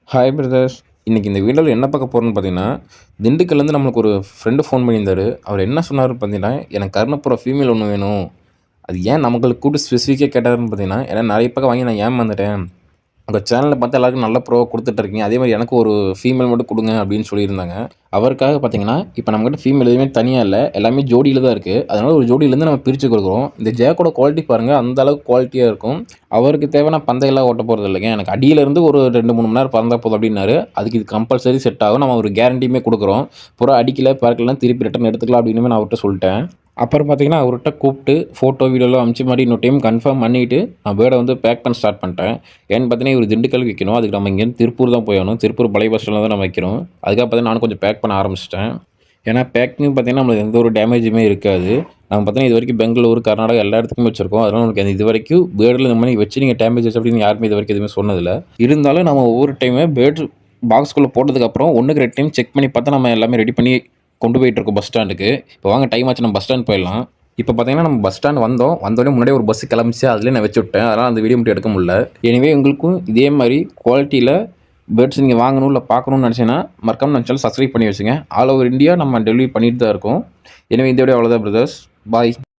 Hi brothers. இன்னைக்கு இந்த வீடியோவில் என்ன பார்க்க போகிறோன்னு பார்த்தீங்கன்னா, திண்டுக்கல்லேருந்து நம்மளுக்கு ஒரு ஃப்ரெண்டு ஃபோன் பண்ணியிருந்தாரு. அவர் என்ன சொன்னார் பார்த்தீங்கன்னா, எனக்கு கர்ணப்புறா ஃபீமேல் ஒன்று வேணும். அது ஏன் நம்மளுக்கு கூப்பிட்டு ஸ்பெசிஃபிக்காக கேட்டாருன்னு பார்த்தீங்கன்னா, ஏன்னா நிறைய பக்கம் வாங்கி நான் ஏமாந்துட்டேன். உங்கள் சேனலில் பார்த்தா எல்லாருக்கும் நல்ல ப்ரோவா குடுத்துட்டுருக்கீங்க. அதே மாரி எனக்கு ஒரு ஃபீமேல் மட்டும் குடுங்க அப்படின்னு சொல்லியிருந்தாங்க. அவருக்காக பார்த்தீங்கன்னா, இப்ப நம்மகிட்ட ஃபீமேல் எதுவுமே தனியா இல்ல. எல்லாமே ஜோடியில தான் இருக்கு. அதனால ஒரு ஜோடியிலேருந்து நம்ம பிரிச்சு குடுக்குறோம். இந்த ஜேக்கோட குவாலிட்டி பாருங்க, அந்த அளவுக்கு குவாலிட்டியா இருக்கும். அவருக்கு தேவைன்னா பந்தயம்லாம் ஓட்ட போறது இல்லைங்க. எனக்கு அடியில இருந்து ஒரு 2, 3 மணி நேரம் பறந்தா போதும் அப்படின்னாரு. அதுக்கு இது கம்பல்சரி செட் ஆகும். நம்ம ஒரு கேரண்டியுமே குடுக்குறோம். புறா அடிக்கல, பறக்கலன்னா திருப்பி ரிட்டர்ன் எடுத்துக்கலாம் அப்படின்னு நான் அவர்ட்ட சொல்லிட்டேன். அப்புறம் பார்த்தீங்கன்னா, அவர்ட்ட கூப்பிட்டு ஃபோட்டோ, வீடியோலாம் அனுப்பிச்ச மாரி இன்னொரு டைம் கன்ஃபார்ம் பண்ணிட்டு, நான் பேர்ட வந்து பேக் பண்ண ஸ்டார்ட் பண்ணிட்டேன். ஏன்னு பார்த்தீங்கன்னா, இவரு திண்டுக்கல்லுக்கு வைக்கணும். அதுக்கு நம்ம இங்கேருந்து திருப்பூர் தான் போய் ஆகணும். திருப்பூர் பழைய பஸ் ஸ்டாண்ட்ல தான் நம்ம வைக்கிறோம். அதுக்காக பார்த்தீங்கன்னா, நானும் கொஞ்சம் பேக் பண்ண ஆரம்பிச்சுட்டேன். ஏன்னா, பேக்கிங் பார்த்தீங்கன்னா, நம்மளுக்கு எந்த ஒரு டேமேஜுமே இருக்காது. நம்ம பார்த்தீங்கன்னா, இதுவரைக்கும் பெங்களூர், கர்நாடகா எல்லா இடத்துக்குமே வச்சிருக்கோம். அதனால நமக்கு இதுவரைக்கும் பேர்டுல இந்த மாரி வச்சு நீங்க டேமேஜ் ஆச்சு அப்படின்னு யாருமே இதுவரைக்கும் எதுவுமே சொன்னதில்ல. இருந்தாலும் நம்ம ஒவ்வொரு டைமே பேர்டு பாக்ஸ்குள்ள போட்டதுக்கப்புறம் 1க்கு 2 டைம் செக் பண்ணி பார்த்தா நம்ம எல்லாமே ரெடி பண்ணி கொண்டு போயிட்டுருக்கோம் பஸ் ஸ்டாண்டுக்கு. இப்போ வாங்க டைம் ஆச்சு, நம்ம பஸ் ஸ்டாண்ட் போயிடலாம். இப்போ பார்த்தீங்கன்னா, நம்ம பஸ் ஸ்டாண்ட் வந்தோம். வந்தோடனே முன்னாடியே ஒரு பஸ் கிளம்பிச்சு. அதிலயே நான் வச்சு விட்டேன். அதனால அந்த வீடியோ மட்டும் எடுக்க முடியல. எனிவே உங்களுக்கும் இதே மாரி குவாலிட்டியில பேர்ட்ஸ் நீங்க வாங்கணும், இல்ல பார்க்கணும்னு நினச்சீங்கன்னா, மறக்காம நம்ம சேனல் சப்ஸ்கிரைப் பண்ணி வச்சுங்க. ஆல் ஓவர் இந்தியா நம்ம டெலிவரி பண்ணிட்டு தான் இருக்கோம். எனவே இந்த வீடியோ அவ்வளோதான் பிரதர்ஸ். பாய்.